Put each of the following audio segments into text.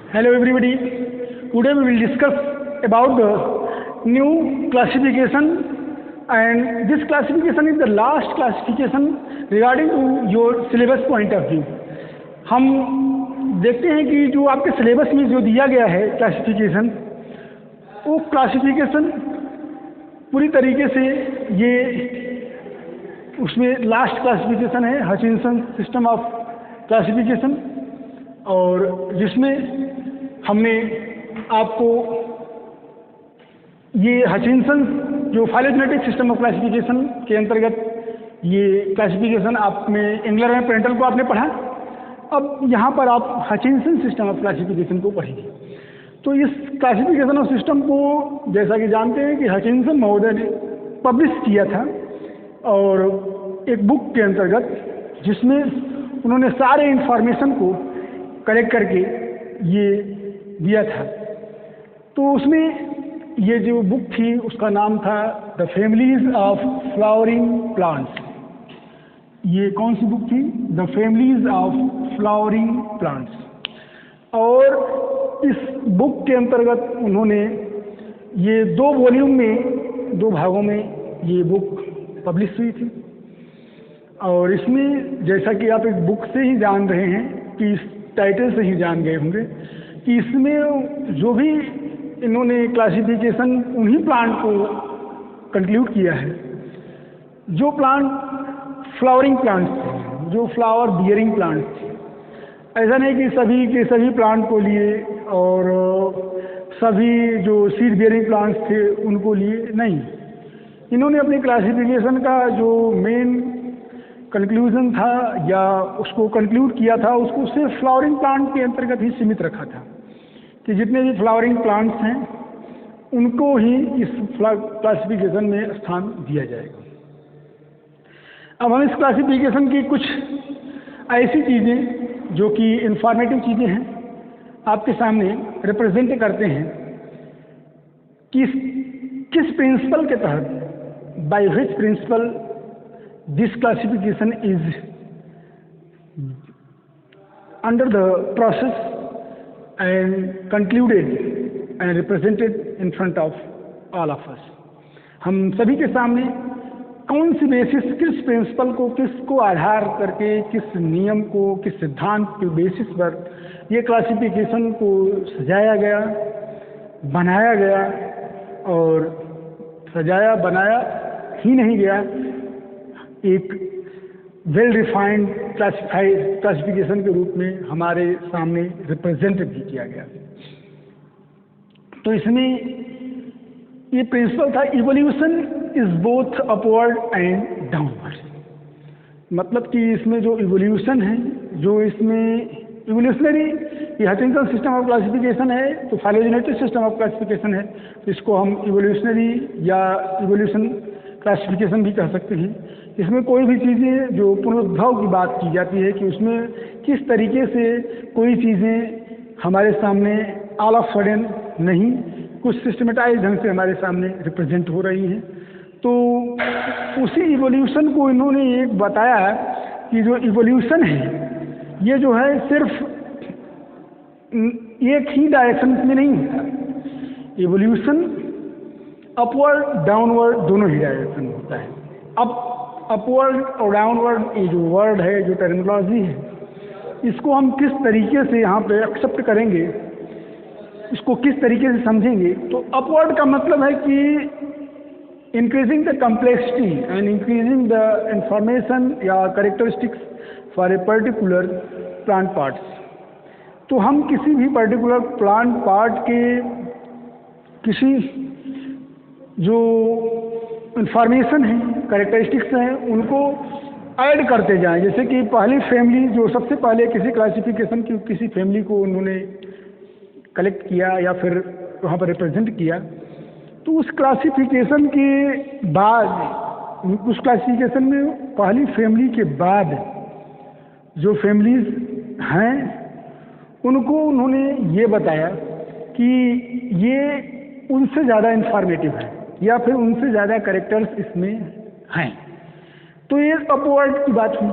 Hello everybody. Today we will discuss about the new classification, and this classification is the last classification regarding to your syllabus point of view. हम देखते हैं कि जो आपके syllabus में जो दिया गया है क्लासिफिकेशन, वो क्लासिफिकेशन पूरी तरीके से ये उसमें लास्ट क्लासिफिकेशन है हचिंसन सिस्टम ऑफ क्लासिफिकेशन, और जिसमें हमने आपको ये हचिंसन जो फाइलोजेनेटिक सिस्टम ऑफ क्लासिफिकेशन के अंतर्गत ये क्लासिफिकेशन आप में एंगलर एंड प्रेंटल को आपने पढ़ा। अब यहाँ पर आप हचिंसन सिस्टम ऑफ क्लासिफिकेशन को पढ़ेंगे। तो इस क्लासिफिकेशन ऑफ सिस्टम को जैसा कि जानते हैं कि हचिंसन महोदय ने पब्लिश किया था, और एक बुक के अंतर्गत जिसमें उन्होंने सारे इंफॉर्मेशन को कलेक्ट करके ये दिया था। तो उसमें ये जो बुक थी उसका नाम था the families of flowering plants. ये कौन सी बुक थी? The families of flowering plants. और इस बुक के अंतर्गत उन्होंने ये 2 वॉल्यूम में 2 भागों में ये बुक पब्लिश हुई थी। और इसमें जैसा कि आप एक बुक से ही जान रहे हैं कि इस टाइटल से ही जान गए होंगे कि इसमें जो भी इन्होंने क्लासिफिकेशन उन्हीं प्लांट को कंक्लूड किया है जो प्लांट फ्लावरिंग प्लांट्स थे, जो फ्लावर बियरिंग प्लांट्स थे। ऐसा नहीं कि सभी के सभी प्लांट को लिए और सभी जो सीड बियरिंग प्लांट्स थे उनको लिए, नहीं। इन्होंने अपनी क्लासिफिकेशन का जो मेन कंक्लूजन था या उसको कंक्लूड किया था, उसको सिर्फ फ्लावरिंग प्लांट के अंतर्गत ही सीमित रखा था कि जितने भी फ्लावरिंग प्लांट्स हैं उनको ही इस क्लासिफिकेशन में स्थान दिया जाएगा। अब हम इस क्लासिफिकेशन की कुछ ऐसी चीज़ें जो कि इंफॉर्मेटिव चीज़ें हैं आपके सामने रिप्रेजेंट करते हैं कि किस प्रिंसिपल के तहत, by which principle this classification is under the process and concluded and represented in front of all of us। हम सभी के सामने कौन सी बेसिस, किस प्रिंसिपल को, किसको आधार करके, किस नियम को, किस सिद्धांत के बेसिस पर ये क्लासिफिकेशन को सजाया गया, बनाया गया, और सजाया बनाया ही नहीं गया, एक वेल डिफाइंड क्लासिफिकेशन के रूप में हमारे सामने रिप्रेजेंट भी किया गया। तो इसमें ये प्रिंसिपल था, evolution is both upward and downward. मतलब कि इसमें जो इवोल्यूशन है, जो इसमें इवोल्यूशनरी, ये हचिंसन सिस्टम ऑफ क्लासिफिकेशन है, तो फाइलोजेनेटिक सिस्टम ऑफ क्लासिफिकेशन है, तो इसको हम इवोल्यूशनरी या इवोल्यूशन क्लासिफिकेशन भी कह सकते हैं। इसमें कोई भी चीज़ें जो पुनरुद्भव की बात की जाती है कि उसमें किस तरीके से कोई चीज़ें हमारे सामने ऑल ऑफ सडन नहीं, कुछ सिस्टमेटाइज ढंग से हमारे सामने रिप्रेजेंट हो रही हैं। तो उसी इवोल्यूशन को इन्होंने एक बताया कि जो इवोल्यूशन है ये जो है सिर्फ एक ही डायरेक्शन में नहीं होता। इवोल्यूशन अपवर्ड डाउनवर्ड दोनों ही डायरेक्शन में होता है। अब अपवर्ड और डाउनवर्ड ये जो वर्ड है, जो टर्मिनोलॉजी है, इसको हम किस तरीके से यहाँ पे एक्सेप्ट करेंगे, इसको किस तरीके से समझेंगे। तो अपवर्ड का मतलब है कि increasing the complexity and increasing the information या characteristics for a particular plant parts. तो हम किसी भी पर्टिकुलर प्लांट पार्ट के किसी जो इंफॉर्मेशन है, कैरेक्टरिस्टिक्स हैं, उनको ऐड करते जाएं। जैसे कि पहली फैमिली, जो सबसे पहले किसी क्लासिफिकेशन की किसी फैमिली को उन्होंने कलेक्ट किया या फिर वहाँ पर रिप्रेजेंट किया, तो उस क्लासिफिकेशन के बाद, उस क्लासिफिकेशन में पहली फैमिली के बाद जो फैमिलीज हैं उनको उन्होंने ये बताया कि ये उनसे ज़्यादा इंफॉर्मेटिव है या फिर उनसे ज़्यादा कैरेक्टर्स इसमें हैं। तो ये अपवर्ड की बात हुई,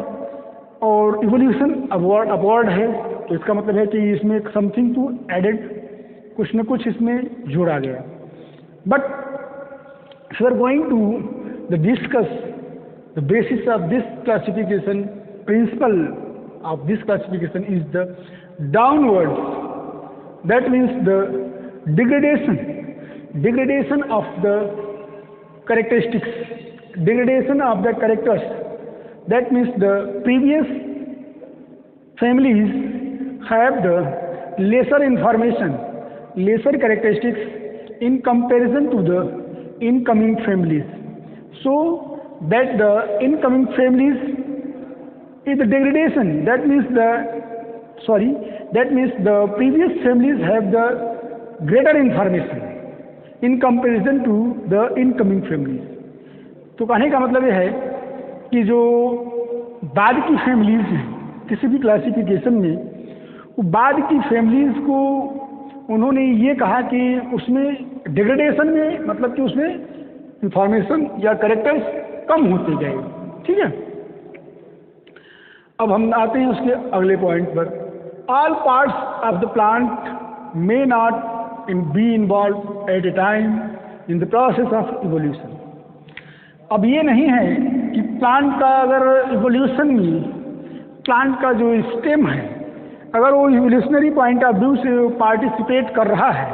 और इवोल्यूशन अपवर्ड है, तो इसका मतलब है कि इसमें समथिंग टू एडेड, कुछ न कुछ इसमें जोड़ा गया। But we are going to the discuss the basis of this classification, principle of this classification is the downwards, that means the degradation of the characteristics, degradation of the characters, that means the previous families have the lesser information, lesser characteristics in comparison to the incoming families, so that the incoming families is the degradation, that means the previous families have the greater information in comparison to the incoming families। तो कहने का मतलब यह है कि जो बाद की फैमिलीज हैं किसी भी क्लासिफिकेशन में, वो बाद की फैमिलीज को उन्होंने ये कहा कि उसमें डिग्रेडेशन में मतलब कि उसमें इंफॉर्मेशन या कैरेक्टर्स कम होते गए। ठीक है, अब हम आते हैं उसके अगले पॉइंट पर। All parts of the plant may not be involve at A time in the process of evolution. अब ये नहीं है कि प्लांट का अगर इवोल्यूशन में प्लांट का जो स्टेम है अगर वो इवोल्यूशनरी पॉइंट ऑफ व्यू से पार्टिसिपेट कर रहा है,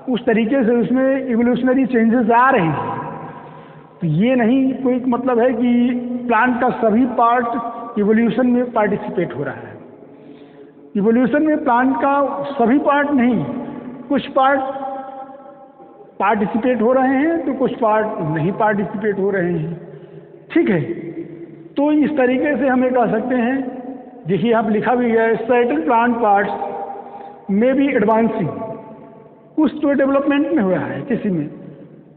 उस तरीके से उसमें इवोल्यूशनरी चेंजेस आ रहे हैं, तो ये नहीं कोई मतलब है कि प्लांट का सभी पार्ट इवोल्यूशन में पार्टिसिपेट हो रहा है। इवोल्यूशन में प्लांट का सभी पार्ट नहीं, कुछ पार्ट पार्टिसिपेट हो रहे हैं तो कुछ पार्ट नहीं पार्टिसिपेट हो रहे हैं। ठीक है, तो इस तरीके से हम ये कह सकते हैं, देखिए आप लिखा भी है सर्टेन प्लांट पार्ट्स में भी एडवांसिंग, कुछ तो डेवलपमेंट में हुआ है, किसी में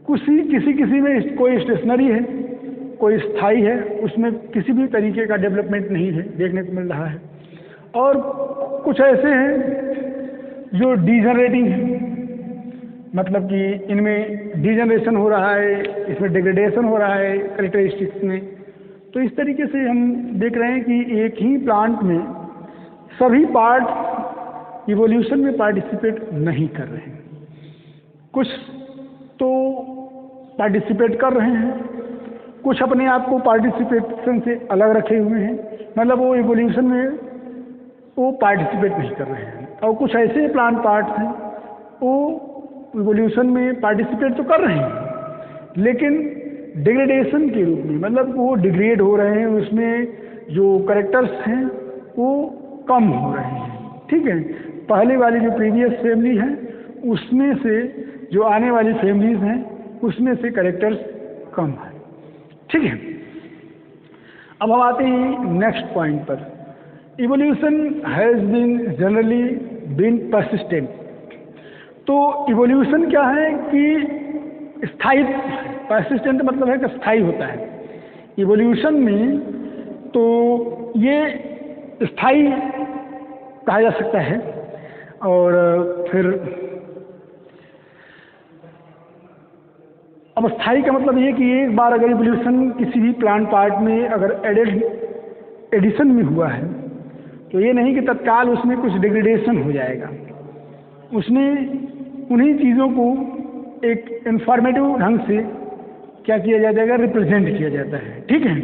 किसी में कोई स्टेशनरी है, कोई स्थाई है, उसमें किसी भी तरीके का डेवलपमेंट नहीं है देखने को मिल रहा है, और कुछ ऐसे हैं जो डीजनरेटिंग है, मतलब कि इनमें डीजनरेशन हो रहा है, इसमें डिग्रेडेशन हो रहा है कैरेक्टरिस्टिक्स में। तो इस तरीके से हम देख रहे हैं कि एक ही प्लांट में सभी पार्ट इवोल्यूशन में पार्टिसिपेट नहीं कर रहे हैं, कुछ तो पार्टिसिपेट कर रहे हैं, कुछ अपने आप को पार्टिसिपेशन से अलग रखे हुए हैं, मतलब वो इवोल्यूशन में वो पार्टिसिपेट नहीं कर रहे हैं, और कुछ ऐसे प्लांट पार्ट्स हैं वो इवोल्यूशन में पार्टिसिपेट तो कर रहे हैं लेकिन डिग्रेडेशन के रूप में, मतलब वो डिग्रेड हो रहे हैं, उसमें जो कैरेक्टर्स हैं वो कम हो रहे हैं। ठीक है, पहले वाली जो प्रीवियस फैमिली है उसमें से जो आने वाली फैमिलीज हैं उसमें से कैरेक्टर्स कम है। ठीक है, अब हम आते हैं नेक्स्ट पॉइंट पर। Evolution has been generally been persistent. तो इवोल्यूशन क्या है कि स्थायित्व, परसिस्टेंट मतलब है कि स्थायी होता है। इवोल्यूशन में तो ये स्थायी कहा जा सकता है, और फिर अब स्थायी का मतलब ये कि एक बार अगर इवोल्यूशन किसी भी प्लांट पार्ट में अगर एडिशन में हुआ है तो ये नहीं कि तत्काल उसमें कुछ डिग्रेडेशन हो जाएगा, उसमें उन्हीं चीज़ों को एक इंफॉर्मेटिव ढंग से क्या किया जाएगा, रिप्रेजेंट किया जाता है। ठीक है,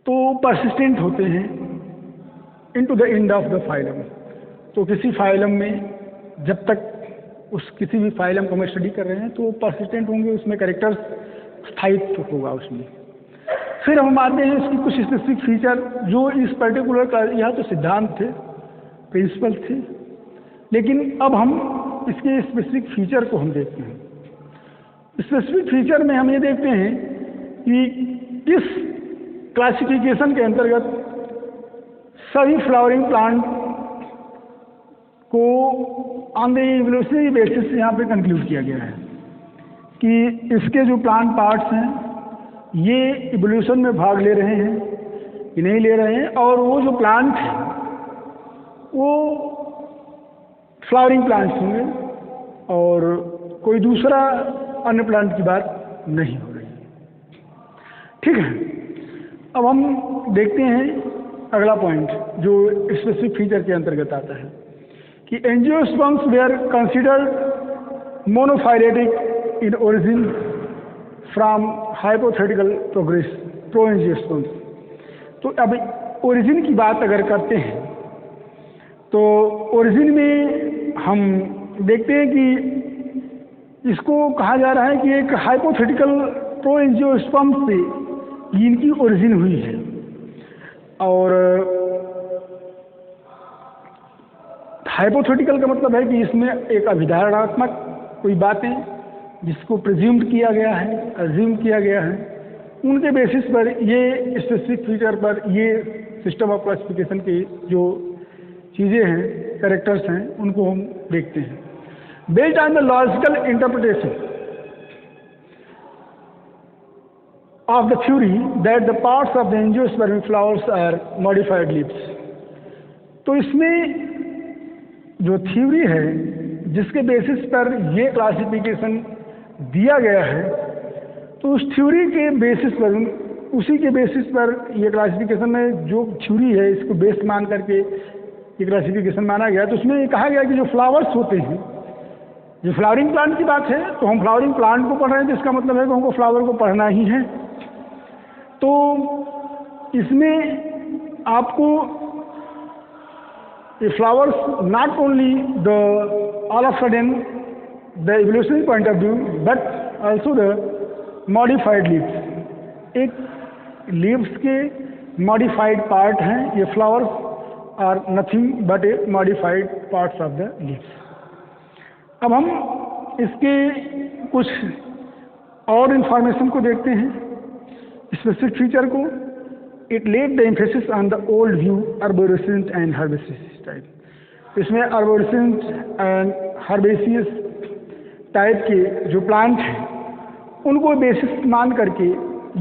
तो परसिस्टेंट होते हैं into the end of the phylum. तो किसी फाइलम में जब तक उस किसी भी फाइलम को हम स्टडी कर रहे हैं तो परसिस्टेंट होंगे, उसमें कैरेक्टर्स स्थायित्व होगा उसमें। फिर हम आते हैं इसकी कुछ स्पेसिफिक फीचर जो इस पर्टिकुलर का, यह तो सिद्धांत थे, प्रिंसिपल थे, लेकिन अब हम इसके स्पेसिफिक फीचर को हम देखते हैं। स्पेसिफिक फीचर में हम ये देखते हैं कि इस क्लासिफिकेशन के अंतर्गत सभी फ्लावरिंग प्लांट को ऑन द इवोल्यूशनरी बेसिस यहाँ पे कंक्लूड किया गया है कि इसके जो प्लांट पार्ट्स हैं ये इवोल्यूशन में भाग ले रहे हैं कि नहीं ले रहे हैं, और वो जो प्लांट है वो फ्लावरिंग प्लांट्स होंगे और कोई दूसरा अन्य प्लांट की बात नहीं हो रही है। ठीक है, अब हम देखते हैं अगला पॉइंट जो स्पेसिफिक फीचर के अंतर्गत आता है कि angiosperms were considered monophyletic in origin from hypothetical proangiosperms. तो अब ओरिजिन की बात अगर करते हैं तो ओरिजिन में हम देखते हैं कि इसको कहा जा रहा है कि एक हाइपोथेटिकल प्रोएंजियोस्पर्म से इनकी ओरिजिन हुई है। और हाइपोथेटिकल का मतलब है कि इसमें एक अभिधारणात्मक कोई बातें जिसको प्रिज्यूम्ड किया गया है, अज्यूम किया गया है, उनके बेसिस पर ये स्पेसिफिक फीचर पर ये सिस्टम ऑफ क्लासिफिकेशन की जो चीज़ें हैं, कैरेक्टर्स हैं, उनको हम देखते हैं। Based on the logical interpretation of the theory that the parts of the angiospermic flowers are modified leaves। तो इसमें जो थ्योरी है जिसके बेसिस पर ये क्लासिफिकेशन दिया गया है, तो उस थ्योरी के बेसिस पर, उसी के बेसिस पर ये क्लासिफिकेशन में जो थ्योरी है इसको बेस मान करके ये क्लासिफिकेशन माना गया। तो उसमें ये कहा गया कि जो फ्लावर्स होते हैं, जो फ्लावरिंग प्लांट की बात है, तो हम फ्लावरिंग प्लांट को पढ़ रहे हैं, तो इसका मतलब है कि हमको फ्लावर को पढ़ना ही है। तो इसमें आपको ये flowers not only the all of sudden the evolutionary point of view but also the modified leaves, एक लीव्स के मॉडिफाइड पार्ट हैं ये flowers are nothing but a modified parts of the leaves. अब हम इसके कुछ और इंफॉर्मेशन को देखते हैं, स्पेसिफिक फीचर को। It led the emphasis on the old view arborescent and herbaceous type. इसमें अर्बोरेसेंट एंड हर्बेसियस टाइप के जो प्लांट हैं उनको बेसिस मान करके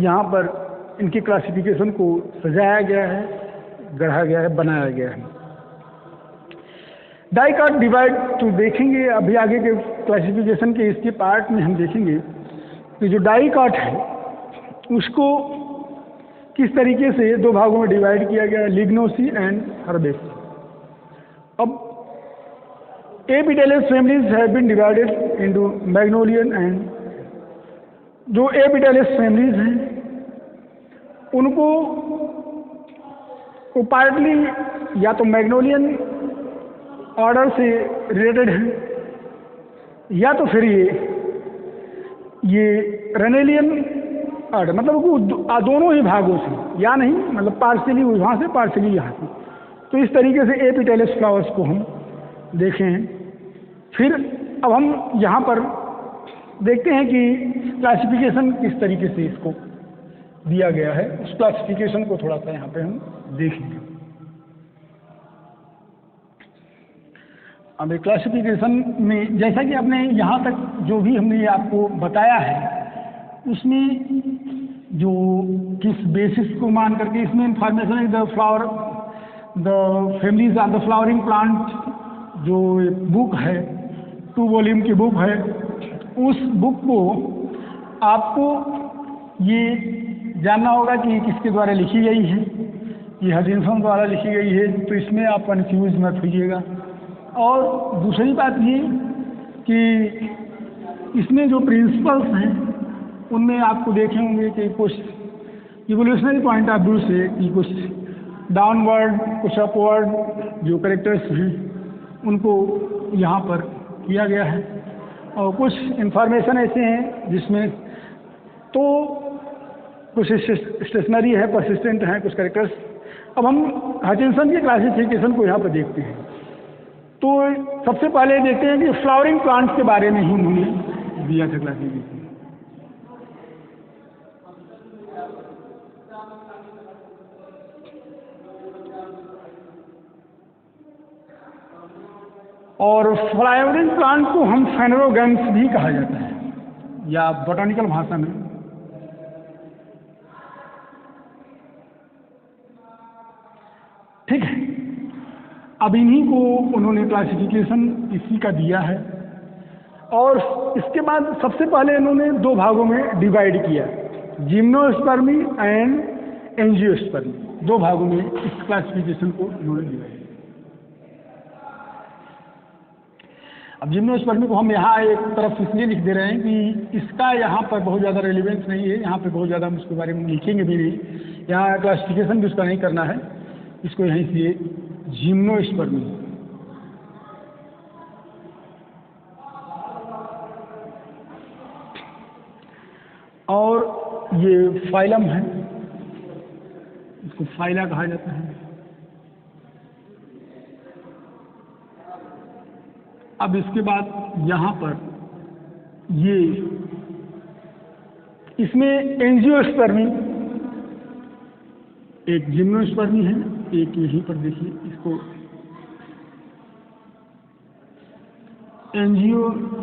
यहाँ पर इनकी क्लासिफिकेशन को सजाया गया है, गढ़ा गया है, बनाया गया है। डाइकाट डिवाइड तो देखेंगे अभी आगे के क्लासिफिकेशन के इसके पार्ट में हम देखेंगे कि जो डाइकाट है उसको किस तरीके से दो भागों में डिवाइड किया गया है, लिग्नोसी एंड हर्बेसी। अब एपिडेलस families have been divided into Magnolian and, जो एपिडेलस फैमिलीज हैं उनको पार्टली या तो मैग्नोलियन ऑर्डर से रिलेटेड है या तो फिर ये रेनेलियन ऑर्डर, मतलब वो दोनों ही भागों से, या नहीं मतलब पार्शियली वहाँ से पार्शियली यहाँ से। तो इस तरीके से एपिटेलस फ्लावर्स को हम देखे हैं। फिर अब हम यहाँ पर देखते हैं कि क्लासिफिकेशन किस तरीके से इसको दिया गया है, उस क्लासिफिकेशन को थोड़ा सा यहाँ पे हम देखेंगे। अब क्लासिफिकेशन में जैसा कि आपने यहाँ तक जो भी हमने आपको बताया है उसमें जो किस बेसिस को मान करके इसमें इंफॉर्मेशन है, the flower the families of the flowering plant, जो बुक है 2 वॉल्यूम की बुक है, उस बुक को आपको ये जानना होगा कि किसके द्वारा लिखी गई है। ये हचिंसन द्वारा लिखी गई है, तो इसमें आप कन्फ्यूज मत होइएगा। और दूसरी बात ये कि इसमें जो प्रिंसिपल्स हैं उनमें आपको देखे होंगे कि कुछ इवोल्यूशनरी पॉइंट ऑफ व्यू से कि कुछ डाउनवर्ड कुछ अपवर्ड जो कैरेक्टर्स हैं उनको यहाँ पर किया गया है, और कुछ इंफॉर्मेशन ऐसे हैं जिसमें तो कुछ स्टेशनरी है, परसिस्टेंट हैं कुछ कैरेक्टर्स। अब हम हचिंसन की क्लासिफिकेशन को यहाँ पर देखते हैं। तो सबसे पहले देखते हैं कि फ्लावरिंग प्लांट्स के बारे में ही उन्होंने दिया था क्लासिफिकेशन। और फ्लावरिंग प्लांट को हम फेनोरोगैम्स भी कहा जाता है, या बोटानिकल भाषा में। ठीक है, अब इन्हीं को उन्होंने क्लासिफिकेशन इसी का दिया है। और इसके बाद सबसे पहले इन्होंने 2 भागों में डिवाइड किया, जिम्नोस्पर्मी एंड एंजियोस्पर्मी। दो भागों में इस क्लासिफिकेशन को इन्होंने डिवाइड। अब जिम्नोस्पर्मी को हम यहाँ एक तरफ इसलिए लिख दे रहे हैं कि इसका यहाँ पर बहुत ज़्यादा रेलिवेंस नहीं है, यहाँ पे बहुत ज़्यादा हम उसके बारे में लिखेंगे भी नहीं, यहाँ क्लासिफिकेशन भी उसका नहीं करना है, इसको यहीं से जिम्नोस्पर्मी। और ये फाइलम है, इसको फाइला कहा जाता है। अब इसके बाद यहाँ पर ये इसमें एंजियोस्पर्मी, एक जिम्नोस्पर्मी है, एक यहीं पर देखिए इसको एंजियोस्पर्मी।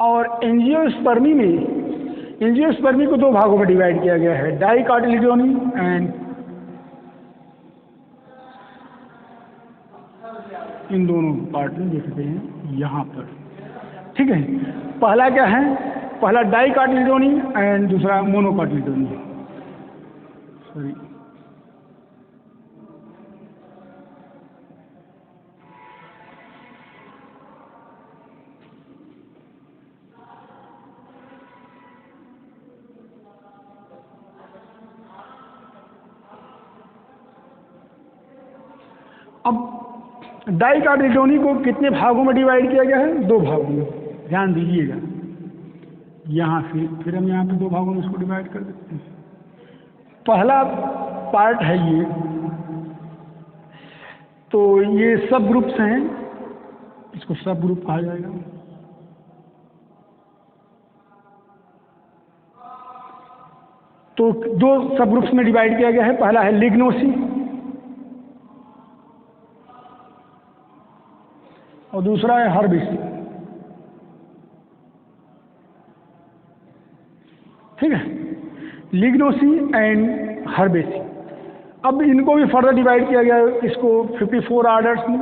और एंजियोस्पर्मी को दो भागों में डिवाइड किया गया है, डाइकोटिलेडोनी एंड इन दोनों पार्ट में देखते हैं यहाँ पर। ठीक है, पहला क्या है, पहला डाइकोटिलेडोनी एंड दूसरा मोनोकोटिलेडोनी। सॉरी, अब डाइकोटिलेडोनी को कितने भागों में डिवाइड किया गया है, दो भागों में, ध्यान दीजिएगा। यहाँ से फिर हम यहाँ पे दो भागों में इसको डिवाइड कर देते हैं। पहला पार्ट है ये, तो ये सब ग्रुप्स हैं, इसको सब ग्रुप कहा जाएगा। तो दो सब ग्रुप्स में डिवाइड किया गया है, पहला है लिग्नोसी और दूसरा है हर्बेसी। ठीक है, लिग्नोसी एंड हर्बेसी। अब इनको भी फर्दर डिवाइड किया गया है, इसको 54 आर्डर्स में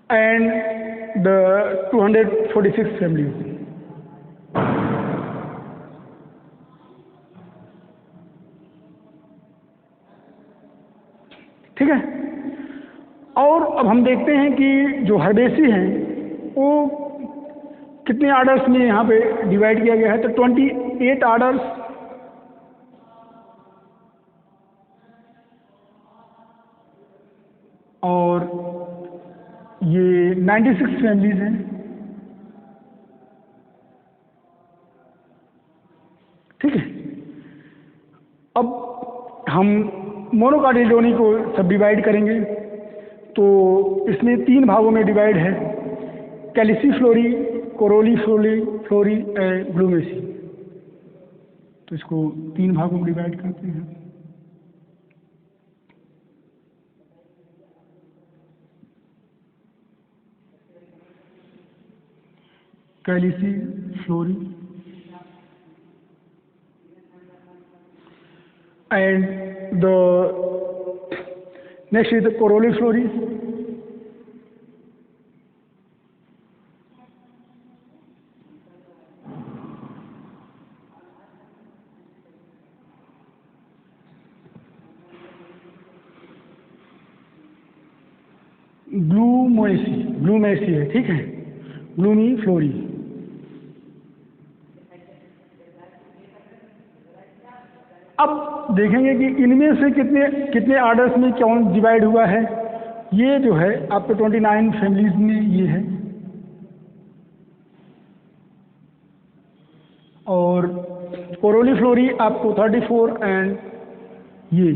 एंड द 246 फैमिलीज। ठीक है, और अब हम देखते हैं कि जो हर्बेसी हैं वो कितने आर्डर्स में यहाँ पे डिवाइड किया गया है। तो 28 आर्डर्स और ये 96 फैमिलीज हैं। ठीक है, अब हम मोनोकोटिलेडोनी को सब डिवाइड करेंगे, तो इसमें तीन भागों में डिवाइड है, कैल्सिफ्लोरी, कोरोलीफ्लोरी एंड ग्लूमेसी। तो इसको तीन भागों में डिवाइड करते हैं। कैल्सिफ्लोरी and the next is the coroliflory, ग्लूमेसी है। ठीक है, ग्लूमी फ्लोरी। अब देखेंगे कि इनमें से कितने आर्डर्स में कौन डिवाइड हुआ है। ये जो है आपको 29 फैमिलीज में ये है, और कोरोलीफ्लोरी आपको 34 एंड ये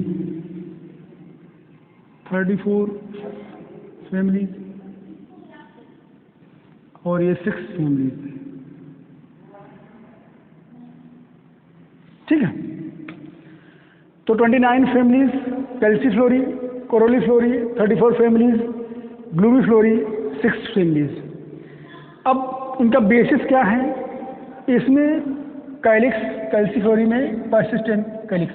34 फैमिलीज और ये 6 फैमिलीज। ठीक है, तो 29 फैमिलीज कैल्सिफ्लोरी, कोरोलीफ्लोरी, 34 फैमिलीज, ग्लूमीफ्लोरी, 6 फैमिलीज। अब इनका बेसिस क्या है, इसमें कैलिक्स, कैल्सिफ्लोरी में पर्सिस्टेंट कैलिक्स।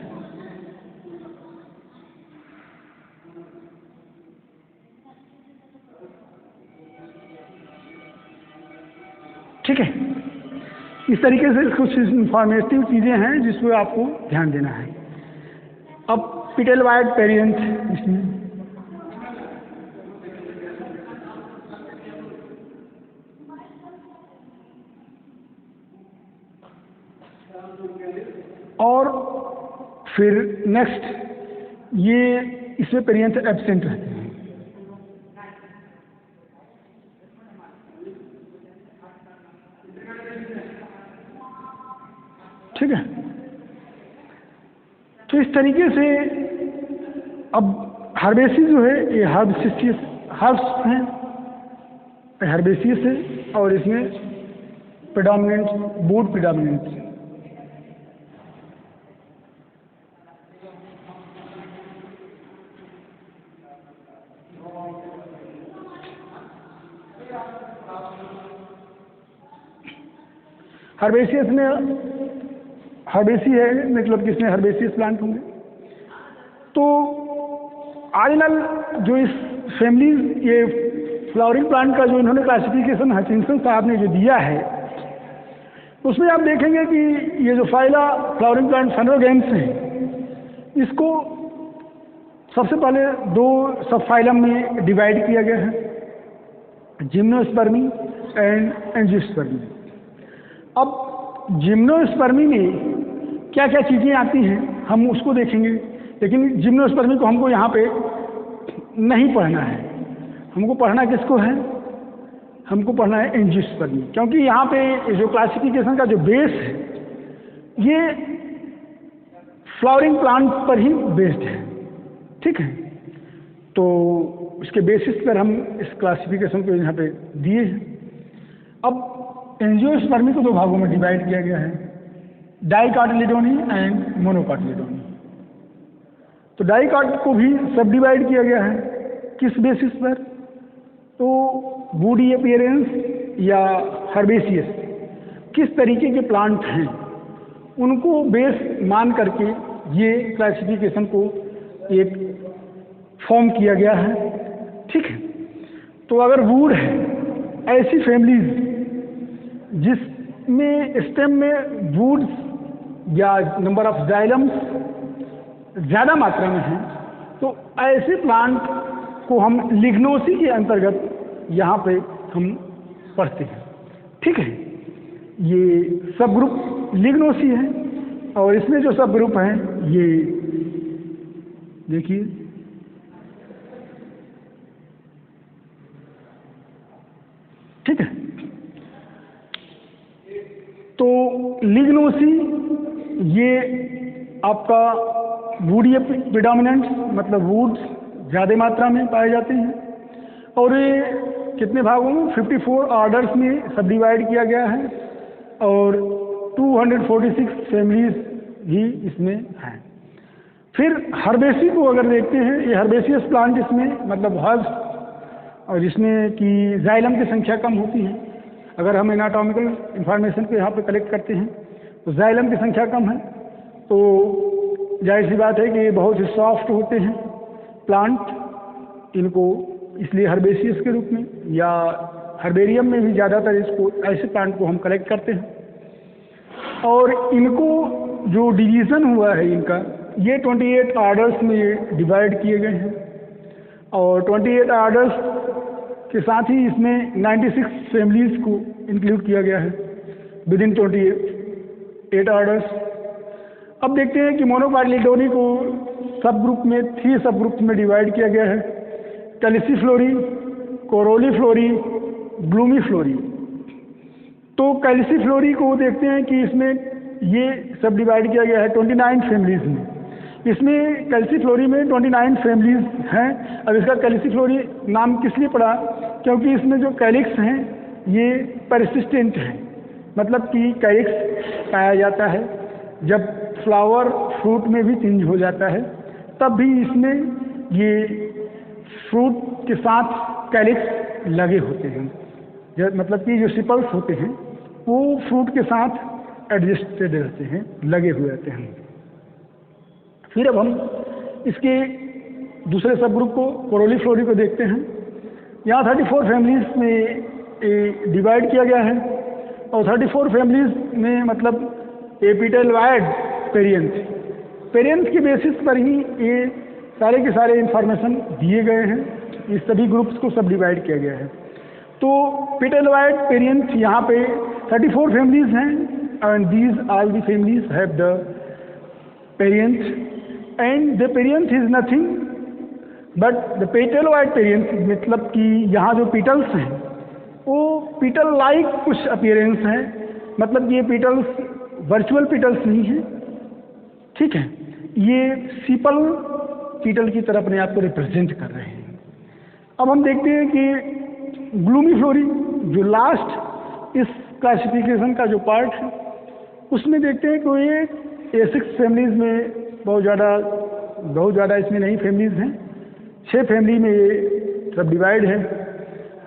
ठीक इस तरीके से कुछ इंफॉर्मेटिव चीज़ें हैं जिस पर आपको ध्यान देना है। अब पिटेल वाइड पेरियंथ इसमें और फिर नेक्स्ट ये इसमें पेरियंथ एब्सेंट रहते हैं। ठीक है, तो इस तरीके से अब हर्बेसी जो है ये हर्ब्स हैं, हर्बेसियस है और इसमें प्रेडोमिनेंट वुड प्रेडोमिनेंट। हर्बेसियस में हर्बेसी है, मतलब किसमें हर्बेसियस प्लांट होंगे। तो ऑरिजिनल जो इस फैमिली ये फ्लावरिंग प्लांट का जो इन्होंने क्लासिफिकेशन हचिंसन साहब ने जो दिया है उसमें आप देखेंगे कि ये जो फाइला फ्लावरिंग प्लांट फेनोगेम्स हैं इसको सबसे पहले दो सब फाइलम में डिवाइड किया गया है, जिम्नोस्पर्मी एंड एंजियोस्पर्मी। अब जिम्नोस्पर्मी में क्या क्या चीज़ें आती हैं हम उसको देखेंगे, लेकिन जिम्नोस्पर्मी को हमको यहाँ पे नहीं पढ़ना है। हमको पढ़ना किसको है, हमको पढ़ना है एंजियोस्पर्मी, क्योंकि यहाँ पे जो क्लासिफिकेशन का जो बेस है ये फ्लावरिंग प्लांट पर ही बेस्ड है। ठीक है, तो इसके बेसिस पर हम इस क्लासिफिकेशन को यहाँ पे दिए हैं। अब एंजियोस्पर्मी को दो भागों में डिवाइड किया गया है, डाइकाटिलिडोनी एंड मोनोकाटिलिडोनी। तो डाइकाट को भी सब डिवाइड किया गया है किस बेसिस पर, तो वुडी अपीयरेंस या हर्बेसियस किस तरीके के प्लांट हैं उनको बेस मान करके ये क्लासिफिकेशन को एक फॉर्म किया गया है। ठीक है, तो अगर वुड है, ऐसी फैमिलीज जिसमें स्टेम में वुड्स या नंबर ऑफ जाइलम्स ज़्यादा मात्रा में हैं, तो ऐसे प्लांट को हम लिग्नोसी के अंतर्गत यहाँ पे हम पढ़ते हैं। ठीक है, ये सब ग्रुप लिग्नोसी है और इसमें जो सब ग्रुप हैं ये देखिए, ठीक है। तो लिग्नोसी ये आपका वुडी प्रिडोमिनेंट, मतलब वुड्स ज़्यादा मात्रा में पाए जाते हैं और ये कितने भागों में 54 ऑर्डर्स में सब डिवाइड किया गया है और 246 फैमिलीज भी इसमें हैं। फिर हर्बेसी को अगर देखते हैं, ये हर्बेसियस प्लांट इसमें मतलब हर्ब्स और जिसमें कि जाइलम की संख्या कम होती है। अगर हम एनाटॉमिकल इंफॉर्मेशन को यहाँ पे कलेक्ट करते हैं तो जाइलम की संख्या कम है, तो जाहिर सी बात है कि ये बहुत ही सॉफ्ट होते हैं प्लांट, इनको इसलिए हर्बेसियस के रूप में या हर्बेरियम में भी ज़्यादातर इसको ऐसे प्लांट को हम कलेक्ट करते हैं। और इनको जो डिवीज़न हुआ है इनका, ये 28 ऑर्डर्स में डिवाइड किए गए हैं और 28 ऑर्डर्स के साथ ही इसमें 96 फैमिलीज़ को इंक्लूड किया गया है विद इन 28 ऑर्डर्स। अब देखते हैं कि मोनोकाटिलिडोनी को सब ग्रुप में 3 सब ग्रुप्स में डिवाइड किया गया है, कैल्सिफ्लोरी, कोरोलीफ्लोरी, ग्लूमीफ्लोरी। तो कैल्सिफ्लोरी को देखते हैं कि इसमें ये सब डिवाइड किया गया है 29 फैमिलीज़ में। इसमें कैल्सिफ्लोरी में 29 फैमिलीज़ हैं। अब इसका कैल्सिफ्लोरी नाम किस लिए पड़ा, क्योंकि इसमें जो कैलिक्स हैं ये परसिस्टेंट हैं, मतलब कि कैलिक्स पाया जाता है जब फ्लावर फ्रूट में भी चेंज हो जाता है, तब भी इसमें ये फ्रूट के साथ कैलिक्स लगे होते हैं, मतलब कि जो सिपल्स होते हैं वो फ्रूट के साथ एडजस्टेड रहते हैं, लगे हुए रहते हैं। फिर अब हम इसके दूसरे सब ग्रुप को कोरोलीफ्लोरी को देखते हैं। यहाँ 34 फैमिलीज़ में डिवाइड किया गया है और 34 फैमिलीज में मतलब एपिटल वाइड पेरियंथ, पेरेंट्स के बेसिस पर ही ये सारे के सारे इंफॉर्मेशन दिए गए हैं। इस सभी ग्रुप्स को सब डिवाइड किया गया है। तो पेटल वाइड पेरेंट्स यहाँ पे 34 फैमिलीज हैं and these all the families have the parents and the parents is nothing but the petal wide parents, मतलब कि यहाँ जो पीटल्स हैं वो पीटल लाइक कुछ अपीयरेंस है, मतलब ये पीटल्स वर्चुअल पीटल्स नहीं हैं, ठीक है, ये सीपल पीटल की तरह अपने आप को रिप्रेजेंट कर रहे हैं। अब हम देखते हैं कि ग्लूमी फ्लोरी जो लास्ट इस क्लासिफिकेशन का जो पार्ट है उसमें देखते हैं कि ये 6 फैमिलीज में बहुत ज़्यादा इसमें नहीं फैमिलीज हैं, 6 फैमिली में ये सब डिवाइड है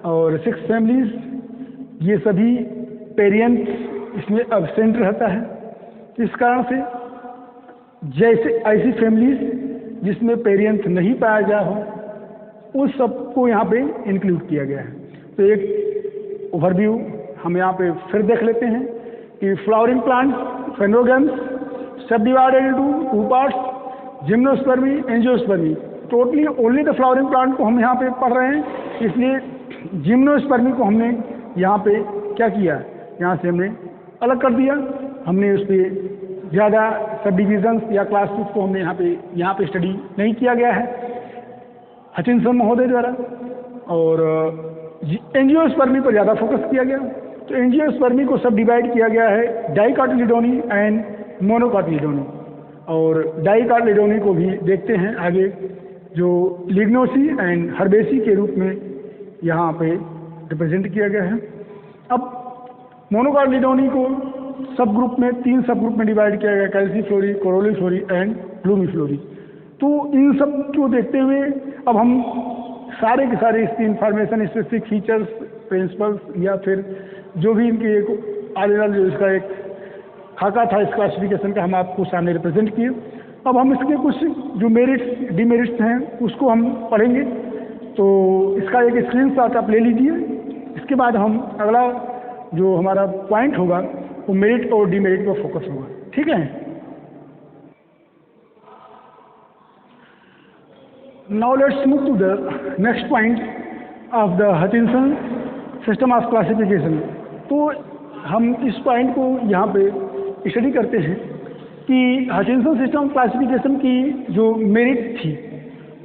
और 6 फैमिलीज ये सभी पेरेंट्स इसमें एब्सेंट रहता है। इस कारण से जैसे ऐसी फैमिलीज जिसमें पेरेंट्स नहीं पाया गया हो उस सबको यहाँ पे इंक्लूड किया गया है। तो एक ओवरव्यू हम यहाँ पे फिर देख लेते हैं कि flowering plants phanerogams subdivided into 2 parts, Gymnospermae Angiospermae. Totally only the flowering plant को हम यहाँ पे पढ़ रहे हैं, इसलिए जिम्नोस्पर्मी को हमने यहाँ पे क्या किया, यहाँ से हमने अलग कर दिया, हमने उस पर ज़्यादा सब डिविजन्स या क्लासेस को हमने यहाँ पे स्टडी नहीं किया गया है हचिनसन महोदय द्वारा, और एंजियोस्पर्मी पर ज़्यादा फोकस किया गया। तो एंजियोस्पर्मी को सब डिवाइड किया गया है डाइकोटिलीडोनी एंड मोनोकोटिलीडोनी, और डाइकोटिलीडोनी को भी देखते हैं आगे जो लिग्नोसी एंड हर्बेसी के रूप में यहाँ पे रिप्रेजेंट किया गया है। अब मोनोकोटिलीडोनी को सब ग्रुप में 3 सब ग्रुप में डिवाइड किया गया, कैल्सीफ्लोरी, कोरोलीफ्लोरी एंड ग्लूमीफ्लोरी। तो इन सब को देखते हुए अब हम सारे के सारे इसकी इंफॉर्मेशन, स्पेसिफिक फीचर्स, प्रिंसिपल्स या फिर जो भी इनके एक आलेरल जो इसका एक खाका था इस क्लासिफिकेशन का हम आपको सामने रिप्रेजेंट किए। अब हम इसके कुछ जो मेरिट्स डिमेरिट्स हैं उसको हम पढ़ेंगे। तो इसका एक स्क्रीनशॉट आप ले लीजिए, इसके बाद हम अगला जो हमारा पॉइंट होगा वो मेरिट और डिमेरिट पर फोकस होगा, ठीक है। Now let's move to the next point of the Hutchinson system of classification. तो हम इस पॉइंट को यहाँ पे स्टडी करते हैं कि हचिनसन सिस्टम ऑफ क्लासिफिकेशन की जो मेरिट थी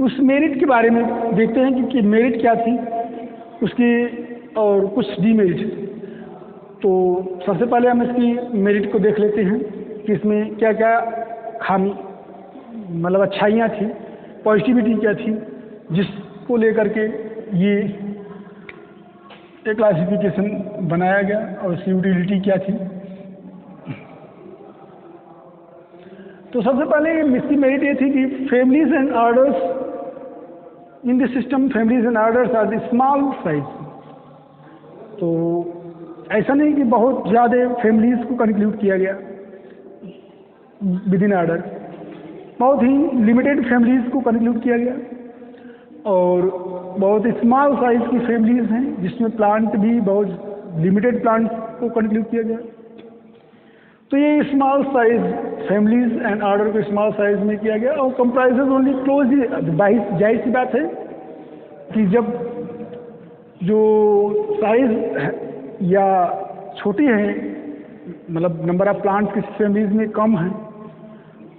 उस मेरिट के बारे में देखते हैं कि मेरिट क्या थी उसकी और कुछ डिमेरिट। तो सबसे पहले हम इसकी मेरिट को देख लेते हैं कि इसमें क्या क्या खामी मतलब अच्छाइयाँ थी, पॉजिटिविटी क्या थी जिसको लेकर के ये एक क्लासिफिकेशन बनाया गया और इसकी यूटिलिटी क्या थी। तो सबसे पहले इसकी मेरिट ये थी कि families and orders in this system, families and orders are the small size. तो ऐसा नहीं कि बहुत ज़्यादा फैमिलीज को कंक्लूड किया गया विद इन ऑर्डर, बहुत ही लिमिटेड फैमिलीज को कंक्लूड किया गया और बहुत स्मॉल साइज की फैमिलीज हैं जिसमें प्लांट भी बहुत लिमिटेड प्लांट को कंक्लूड किया गया। तो ये small size families and order को स्मॉल साइज में किया गया और कंप्राइजेज ओनली क्लोजली। जाहिर सी बात है कि जब जो साइज या छोटी है मतलब नंबर ऑफ प्लांट्स किसी फैमिलीज में कम है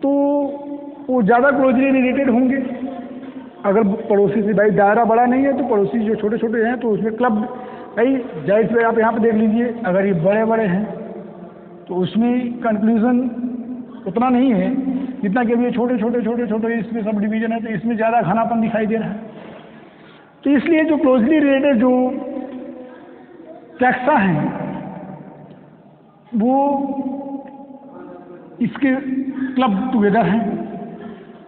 तो वो ज़्यादा क्लोजली रिलेटेड होंगे। अगर पड़ोसी से भाई दायरा बड़ा नहीं है तो पड़ोसी जो छोटे छोटे हैं तो उसमें क्लब भाई जाहिर से आप यहाँ पे देख लीजिए, अगर ये बड़े बड़े हैं तो उसमें कंक्लूजन उतना नहीं है जितना कि अभी छोटे छोटे इसमें सब डिवीजन है तो इसमें ज़्यादा घनापन दिखाई दे रहा है। तो इसलिए जो क्लोजली रिलेटेड जो टैक्सा हैं वो इसके क्लब टुगेदर हैं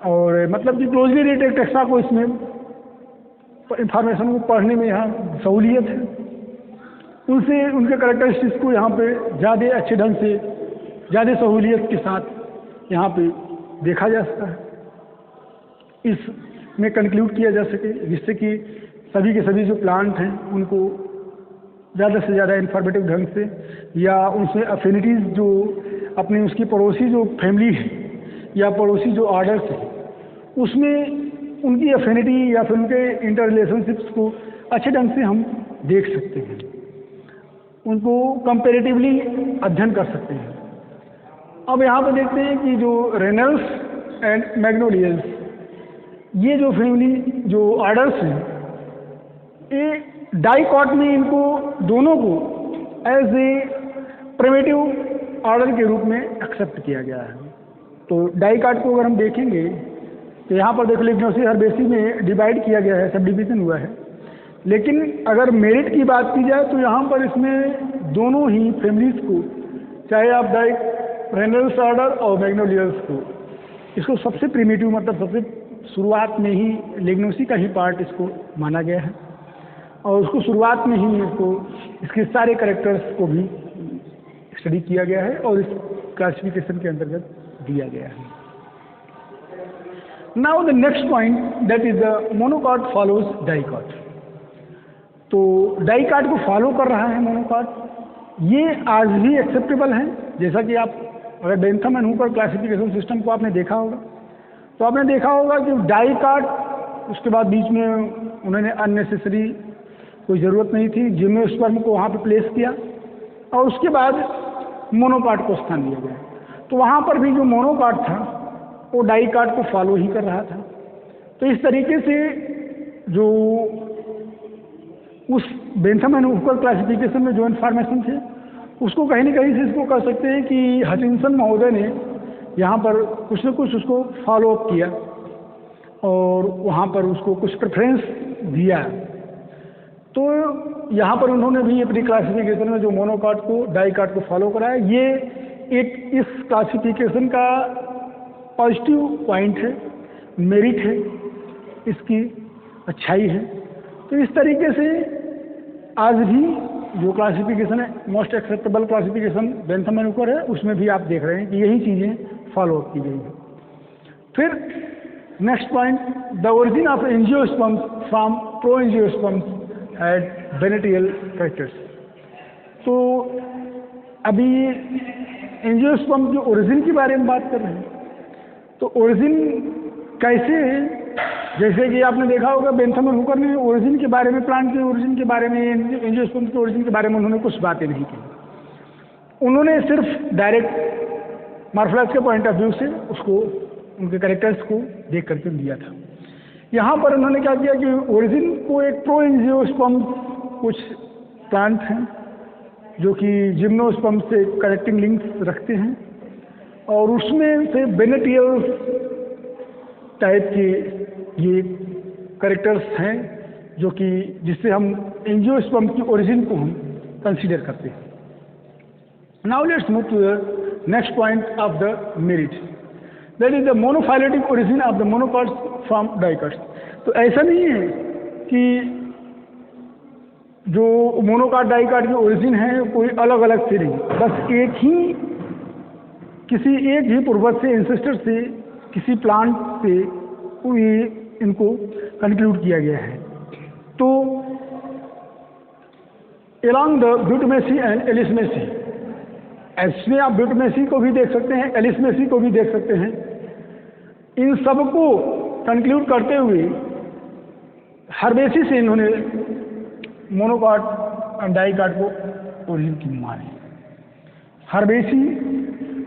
और मतलब कि क्लोजली रिलेटेड टैक्सा को इसमें इंफॉर्मेशन को पढ़ने में यहाँ सहूलियत है, उनसे उनके कैरेक्टरिस्टिक्स को यहाँ पे ज़्यादा अच्छे ढंग से ज़्यादा सहूलियत के साथ यहाँ पे देखा जा सकता है, इसमें कंक्लूड किया जा सके जिससे कि सभी के सभी जो प्लांट हैं उनको ज़्यादा से ज़्यादा इंफॉर्मेटिव ढंग से, या उनसे अफिनिटीज़ जो अपनी उसकी पड़ोसी जो फैमिली है या पड़ोसी जो ऑर्डर्स है उसमें उनकी अफिनिटी या फिर उनके इंटर रिलेशनशिप्स को अच्छे ढंग से हम देख सकते हैं, उनको कंपेरेटिवली अध्ययन कर सकते हैं। अब यहाँ पर देखते हैं कि जो रेनल्ड्स एंड मैग्नोलियस, ये जो फैमिली जो ऑर्डर्स हैं, ये डाइकॉट में इनको दोनों को एज ए प्रिमिटिव ऑर्डर के रूप में एक्सेप्ट किया गया है। तो डाइकॉट को अगर हम देखेंगे तो यहाँ पर देखो लिग्नोसी हर्बेसी में डिवाइड किया गया है, सब डिवीजन हुआ है, लेकिन अगर मेरिट की बात की जाए तो यहाँ पर इसमें दोनों ही फैमिलीज को, चाहे आप रेनल्ड्स ऑर्डर और मैग्नोलियस को, इसको सबसे प्रिमिटिव मतलब सबसे शुरुआत में ही लिग्नोसी का ही पार्ट इसको माना गया है और उसको शुरुआत में ही इसको इसके सारे कैरेक्टर्स को भी स्टडी किया गया है और इस क्लासिफिकेशन के अंतर्गत दिया गया है। Now the next point that is the monocot follows dicot. तो डाइकॉट को फॉलो कर रहा है मोनोकॉट, ये आज भी एक्सेप्टेबल है। जैसा कि आप अगर Bentham and Hooker classification system को आपने देखा होगा तो आपने देखा होगा कि डाइकॉट, उसके बाद बीच में उन्होंने अननेसेसरी कोई ज़रूरत नहीं थी, जिम्नोस्पर्म को वहाँ पे प्लेस किया और उसके बाद मोनोकॉट को स्थान दिया गया। तो वहाँ पर भी जो मोनोकॉट था वो डाइकॉट को फॉलो ही कर रहा था। तो इस तरीके से जो उस बेंथम एंड हुकर क्लासिफिकेशन में जो इन्फॉर्मेशन थे उसको कहीं न कहीं से इसको कह सकते हैं कि हचिंसन महोदय ने यहाँ पर कुछ न कुछ उसको फॉलो अप किया और वहाँ पर उसको कुछ प्रेफरेंस दिया। तो यहाँ पर उन्होंने भी अपनी क्लासिफिकेशन में जो मोनोकॉट को डाइकॉट को फॉलो कराया। ये एक इस क्लासिफिकेशन का पॉजिटिव पॉइंट है, मेरिट है, इसकी अच्छाई है। तो इस तरीके से आज भी जो क्लासिफिकेशन है most acceptable classification Bentham and Hooker है, उसमें भी आप देख रहे हैं कि यही चीज़ें फॉलो अप की गई हैं। फिर next point, the origin of angiosperms from pro angiosperms had Bennettitalean characters. तो अभी एंजियोस्पर्म जो ओरिजिन के बारे में बात कर रहे हैं, तो ओरिजिन कैसे है, जैसे कि आपने देखा होगा बेंथम एंड हुकर ने ओरिजिन के बारे में, प्लांट के ओरिजिन के बारे में, एंजियोस्पर्म के ओरिजिन के बारे में उन्होंने कुछ बातें नहीं की। उन्होंने सिर्फ डायरेक्ट मॉर्फोलॉजी के पॉइंट ऑफ व्यू से उसको, उनके कैरेक्टर्स को देख करके दिया था। यहाँ पर उन्होंने क्या किया कि ओरिजिन को एक प्रो एंजियोस्पर्म कुछ प्लांट हैं जो कि जिम्नोस्पर्म से कनेक्टिंग लिंक्स रखते हैं और उसमें से बेनेटियल टाइप के ये कैरेक्टर्स हैं जो कि जिससे हम एंजियोस्पर्म की ओरिजिन को हम कंसीडर करते हैं। Now let's move to the next point of the merit, that is the monophyletic origin of the monocots from dicots. तो ऐसा नहीं है कि जो मोनोकॉट डाइकॉट की ओरिजिन है कोई अलग अलग से नहीं, बस एक ही किसी एक ही पूर्वज से, एंसेस्टर से, किसी प्लांट से इनको कंक्लूड किया गया है। तो एलॉन्ग द ब्यूटमेसी एंड एलिसमेसी, इसमें आप ब्यूटमेसी को भी देख सकते हैं, एलिसमेसी को भी देख सकते हैं। इन सबको कंक्लूड करते हुए हर्बेसी से इन्होंने मोनोकॉट और डाइकॉट को ओरिजिन की मानी।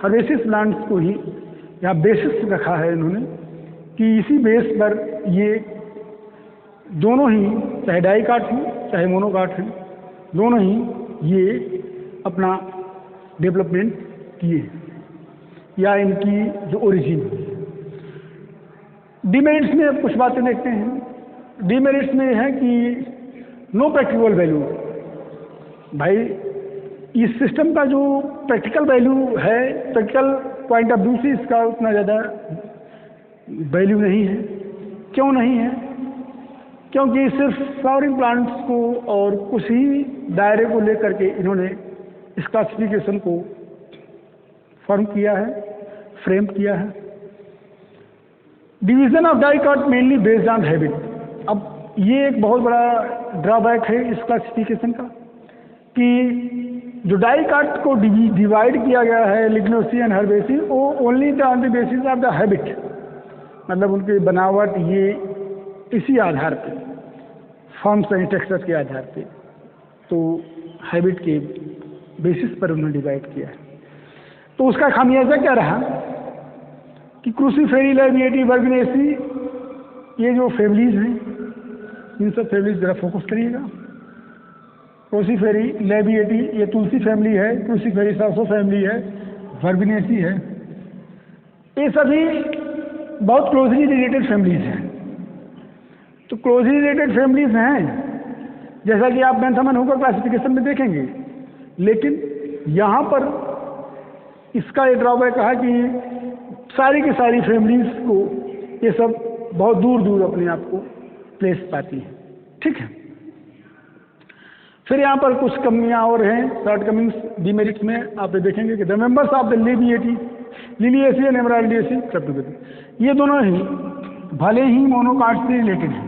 हर्बेसिस प्लांट्स को ही यहाँ बेसिस रखा है इन्होंने कि इसी बेस पर ये दोनों ही, चाहे डाइकॉट हैं चाहे मोनोकॉट हैं, दोनों ही ये अपना डेवलपमेंट किए या इनकी जो ओरिजिन है। डीमेरिट्स में अब कुछ बातें देखते हैं। डीमेरिट्स में है कि नो प्रैक्टिकल वैल्यू। भाई इस सिस्टम का जो प्रैक्टिकल वैल्यू है, प्रैक्टिकल पॉइंट ऑफ व्यू से इसका उतना ज़्यादा वैल्यू नहीं है। क्यों नहीं है? क्योंकि सिर्फ फ्लावरिंग प्लांट्स को और कुछ ही दायरे को लेकर के इन्होंने इस क्लासिफिकेशन को फॉर्म किया है, फ्रेम किया है। Division of dicot mainly based on habit. अब ये एक बहुत बड़ा ड्रॉबैक है इस क्लासिफिकेशन का कि जो डाइकाट को डिवाइड किया गया है लिग्नोसी एंड हर्बेसी, वो only on the basis of the habit, मतलब उनकी बनावट ये इसी आधार पे, फॉर्म्स एंड टेक्सचर के आधार पे, तो हैबिट के बेसिस पर उन्होंने डिवाइड किया है। तो उसका खामियाजा क्या रहा कि क्रूसीफेरी, लैबिएटी, वर्गनेसी, ये जो फैमिलीज हैं, इन सब फैमिलीज जरा फोकस करिएगा। क्रूसीफेरी, लैबिएटी ये तुलसी फैमिली है, क्रूसीफेरी सरसों फैमिली है, वर्गनेसी है, ये सभी बहुत क्लोजली रिलेटेड फैमिलीज हैं। तो क्लोजली रिलेटेड फैमिलीज हैं जैसा कि आप बेंथम एंड हुकर क्लासिफिकेशन में देखेंगे, लेकिन यहाँ पर इसका ये ड्रॉबैक है कि सारी की सारी फैमिलीज को ये सब बहुत दूर दूर अपने आप को प्लेस पाती हैं। ठीक है, फिर यहाँ पर कुछ कमियाँ और हैं, शॉर्ट कमिंग्स, डीमेरिट्स में आप ये देखेंगे कि the members of the Liliatae, Liliaceae and Amaryllidaceae Cryptogaceae, ये दोनों ही भले ही मोनोकाट से रिलेटेड हैं,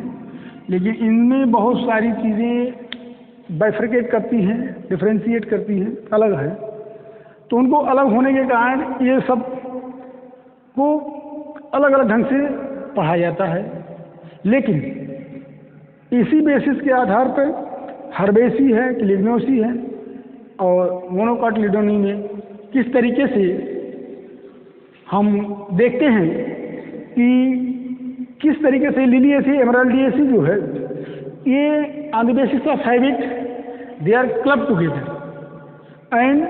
लेकिन इनमें बहुत सारी चीज़ें बाइफरकेट करती हैं, डिफ्रेंशिएट करती हैं, अलग है। तो उनको अलग होने के कारण ये सब को अलग अलग ढंग से पढ़ा जाता है, लेकिन इसी बेसिस के आधार पर हर्बेसी है कि लिग्नोसी है और मोनोकाटिलिडोनी में किस तरीके से हम देखते हैं कि किस तरीके से लिलिएसी, एमराल्डिएसी जो है ये on the basis of habit they are club together and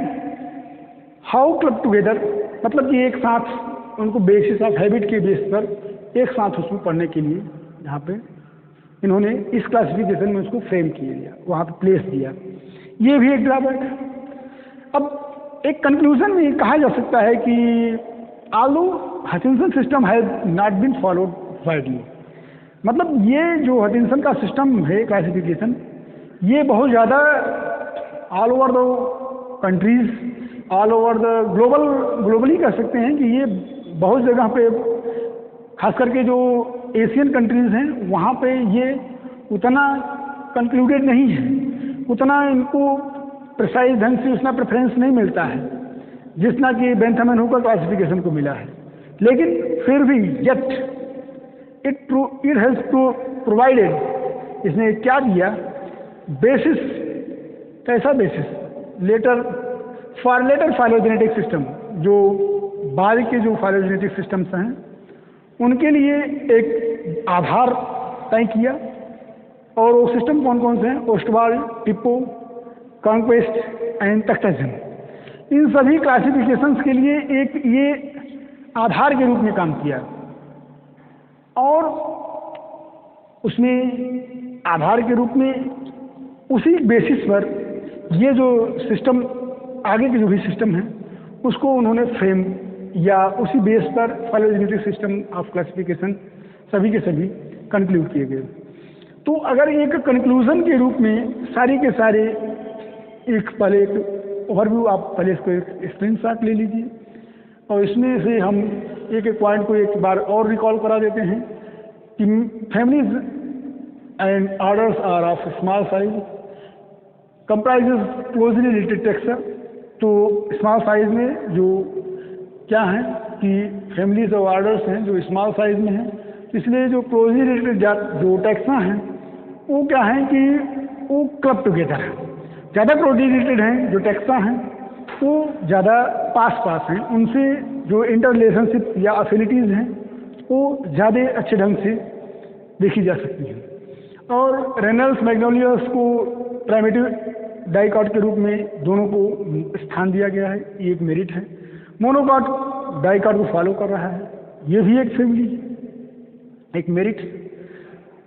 how club together, मतलब कि एक साथ उनको बेसिस ऑफ हैबिट के बेस पर एक साथ उसमें पढ़ने के लिए यहाँ पे इन्होंने इस क्लासिफिकेशन में उसको फ्रेम किया गया, वहाँ पे प्लेस दिया। ये भी एक ड्रॉबैक है। अब एक कंक्लूजन में कहा जा सकता है कि although Hutchinson system has not been followed widely, मतलब ये जो हचिंसन का सिस्टम है क्लासिफिकेशन, ये बहुत ज़्यादा all over the countries, all over the globally कह सकते हैं कि ये बहुत जगह पे, खास करके जो एशियन कंट्रीज़ हैं वहाँ पे ये उतना कंक्लूडेड नहीं है, उतना इनको प्रिसाइज ढंग से उतना प्रेफरेंस नहीं मिलता है जितना कि बेंथम एंड हुकर क्लासिफिकेशन को मिला है। लेकिन फिर भी येट इट हैज़ प्रोवाइडेड, इसने क्या दिया बेसिस, कैसा बेसिस, लेटर फाइलोजेनेटिक सिस्टम, जो बाद के जो फाइलोजेनेटिक सिस्टम्स हैं उनके लिए एक आधार तय किया। और वो सिस्टम कौन कौन से हैं? Ostwald, Tippo, Cronquist and Takhtajan. इन सभी क्लासिफिकेशंस के लिए एक ये आधार के रूप में काम किया और उसमें आधार के रूप में उसी बेसिस पर ये जो सिस्टम, आगे के जो भी सिस्टम है उसको उन्होंने फ्रेम या उसी बेस पर फाइलोजेनेटिक सिस्टम ऑफ क्लासिफिकेशन सभी के सभी कंक्लूड किए गए। तो अगर एक कंक्लूजन के रूप में सारी के सारे पहले एक ओवरव्यू, आप पहले इसको एक स्क्रीनशॉट ले लीजिए और इसमें से हम एक एक पॉइंट को एक बार और रिकॉल करा देते हैं कि families and orders are of small size, comprises closely related texture. तो स्मॉल साइज में जो क्या है कि फैमिलीज और ऑर्डर्स हैं जो स्मॉल साइज में हैं, इसलिए जो क्लोजली रिलेटेड जो टेक्सा हैं वो क्या है कि वो क्लब टुगेदर है, ज़्यादा क्लोजली रिलेटेड हैं। जो टेक्सा हैं वो ज़्यादा पास हैं, उनसे जो इंटर रिलेशनशिप या अफिनिटीज़ हैं वो ज़्यादा अच्छे ढंग से देखी जा सकती हैं। और रेनल्स मैग्नोलियस को प्राइमेटिव डाइकाट के रूप में दोनों को स्थान दिया गया है, ये एक मेरिट है। मोनोकाट डाइकाट को फॉलो कर रहा है, ये भी एक फैमिली, एक मेरिट।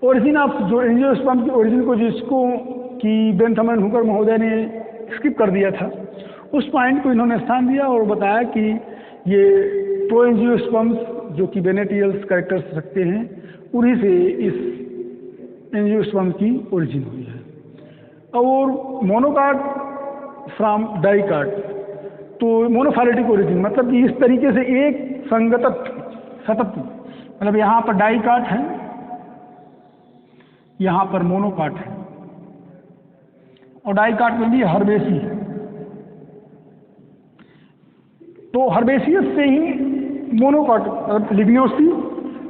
ओरिजिन ऑफ जो एंजियोस्पर्म की ओरिजिन को जिसको कि बेंथम एंड हुकर महोदय ने स्किप कर दिया था, उस पॉइंट को इन्होंने स्थान दिया और बताया कि ये प्रो एंजियोस्पर्म्स जो कि बेनेटियल्स कैरेक्टर्स रखते हैं, उन्हीं से इस एंजियोस्पर्म की ओरिजिन हुई है। और मोनोकाट फ्रॉम डाइकाट, तो मोनोफाइलेटिक ओरिजिन, मतलब कि इस तरीके से एक संगत सतत, मतलब यहाँ पर डाइकाट है, यहाँ पर मोनोकाट है, और डाइकाट में भी हर्बेसी। तो हर्बेसियस से ही मोनोकाट लिग्नोसी,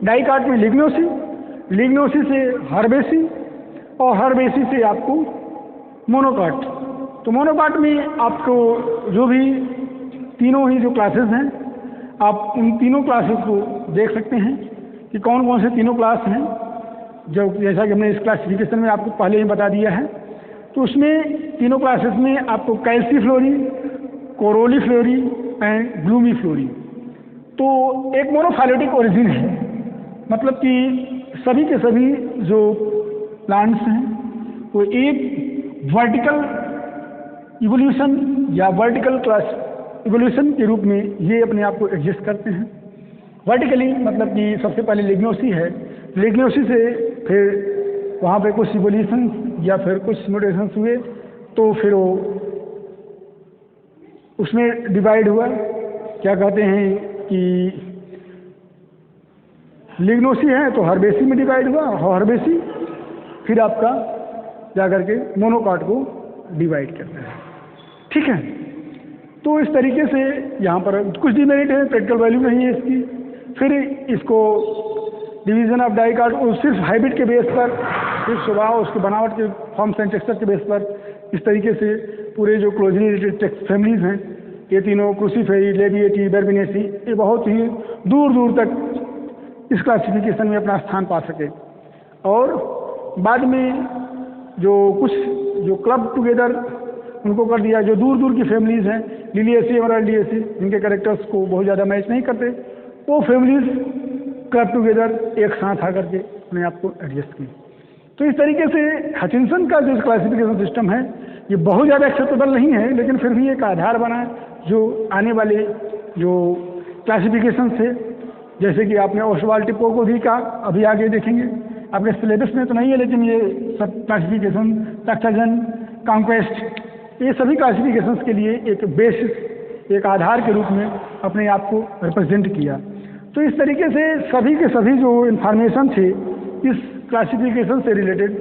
डाइकाट में लिग्नोसी, लिग्नोसी से हर्बेसी और हर्बेसी से आपको मोनोकाट। तो मोनोकाट में आपको जो भी तीनों ही जो क्लासेस हैं, आप उन तीनों क्लासेस को देख सकते हैं कि कौन कौन से तीनों क्लास हैं, जो जैसा कि हमने इस क्लासिफिकेशन में आपको पहले ही बता दिया है। तो उसमें तीनों क्लासेस में आपको कैल्सीफ्लोरी, कोरोलीफ्लोरी एंड ग्लूमीफ्लोरी। तो एक मोनोफाइलेटिक ओरिजिन है, मतलब कि सभी के सभी जो प्लांट्स हैं वो एक वर्टिकल इवोल्यूशन या वर्टिकल क्लास इवोल्यूशन के रूप में ये अपने आप को एडजस्ट करते हैं। वर्टिकली मतलब कि सबसे पहले लिग्नोसी है, लिग्नोसी से फिर वहाँ पे कुछ इवोल्यूशन या फिर कुछ म्यूटेशंस हुए, तो फिर वो उसमें डिवाइड हुआ। क्या कहते हैं कि लिग्नोसी है तो हर्बेसी में डिवाइड हुआ, और हर्बेसी फिर आपका जा करके मोनोकाट को डिवाइड करता है। ठीक है, तो इस तरीके से यहाँ पर कुछ डिमेरिट है, प्रैक्टिकल वैल्यू नहीं है इसकी। फिर इसको डिवीजन ऑफ डाइकाट सिर्फ हाइब्रिड के बेस पर, सिर्फ स्वभाव उसके बनावट के फॉर्म्स एंड टेक्सचर के बेस पर इस तरीके से पूरे जो क्लोजली रिलेटेड फैमिलीज हैं ये तीनों क्रूसीफेरी, लेबिएटी, बर्बिनेसी, ये बहुत ही दूर दूर तक इस क्लासिफिकेशन में अपना स्थान पा सके। और बाद में जो कुछ जो क्लब टुगेदर उनको कर दिया, जो दूर दूर की फैमिलीज हैं, लिलिएसी और एल्डिएसी, जिनके कैरेक्टर्स को बहुत ज़्यादा मैच नहीं करते, वो फैमिलीज क्लब टुगेदर एक साथ आकर के अपने आप को एडजस्ट की। तो इस तरीके से हचिंसन का जो क्लासिफिकेशन सिस्टम है ये बहुत ज़्यादा एक्सेप्टेबल नहीं है, लेकिन फिर भी एक आधार बना है जो आने वाले जो क्लासिफिकेशन थे, जैसे कि आपने ओस्वाल्ड टिप्पो भी का अभी आगे देखेंगे, आपके सिलेबस में तो नहीं है, लेकिन ये सब क्लासिफिकेशन, टैक्साजन, कॉन्क्वेस्ट, ये सभी क्लासिफिकेशंस के लिए एक बेसिस, एक आधार के रूप में अपने आप को रिप्रेजेंट किया। तो इस तरीके से सभी के सभी जो इन्फॉर्मेशन थे इस क्लासिफिकेशन से रिलेटेड,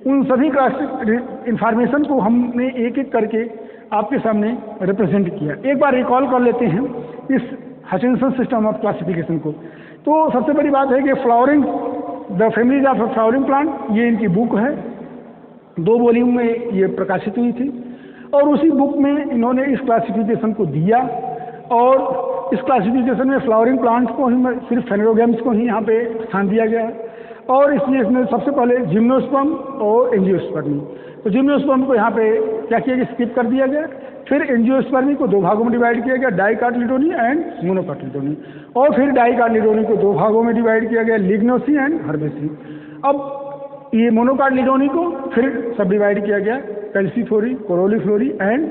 उन सभी इन्फॉर्मेशन को हमने एक एक करके आपके सामने रिप्रेजेंट किया। एक बार रिकॉल कर लेते हैं इस हचिंसन सिस्टम ऑफ क्लासिफिकेशन को। तो सबसे बड़ी बात है कि flowering the families of flowering plant, ये इनकी बुक है, 2 वॉल्यूम में ये प्रकाशित हुई थी, और उसी बुक में इन्होंने इस क्लासिफिकेशन को दिया। और इस क्लासिफिकेशन में फ्लावरिंग प्लांट्स को ही, सिर्फ फेनेरोगैम्स को ही यहाँ पे स्थान दिया गया है। और इसलिए इसमें सबसे पहले जिम्नोस्पर्म और एंजियोस्पर्मी, तो जिम्नोस्पर्म को यहाँ पे क्या किया गया, स्किप कर दिया गया। फिर एंजियोस्पर्मी को 2 भागों में डिवाइड किया गया, डाइकार्टिलिडोनी एंड मोनोकार्टिलिडोनी। और फिर डाइकार्टिलिडोनी को 2 भागों में डिवाइड किया गया, लिग्नोसी एंड हर्बेसी। अब ये मोनोकार्टिलिडोनी को फिर सब डिवाइड किया गया, कैल्सीफ्लोरी, कोरोलीफ्लोरी एंड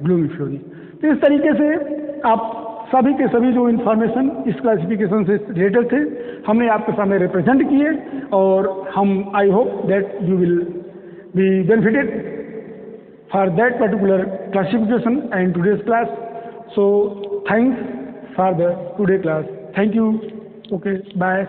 ग्लूमीफ्लोरी। तो इस तरीके से आप सभी के सभी जो इन्फॉर्मेशन इस क्लासिफिकेशन से रिलेटेड थे हमने आपके सामने रिप्रेजेंट किए, और हम I hope that you will be benefited for that particular classification and today's class. So thanks for the today class. Thank you. Okay, bye.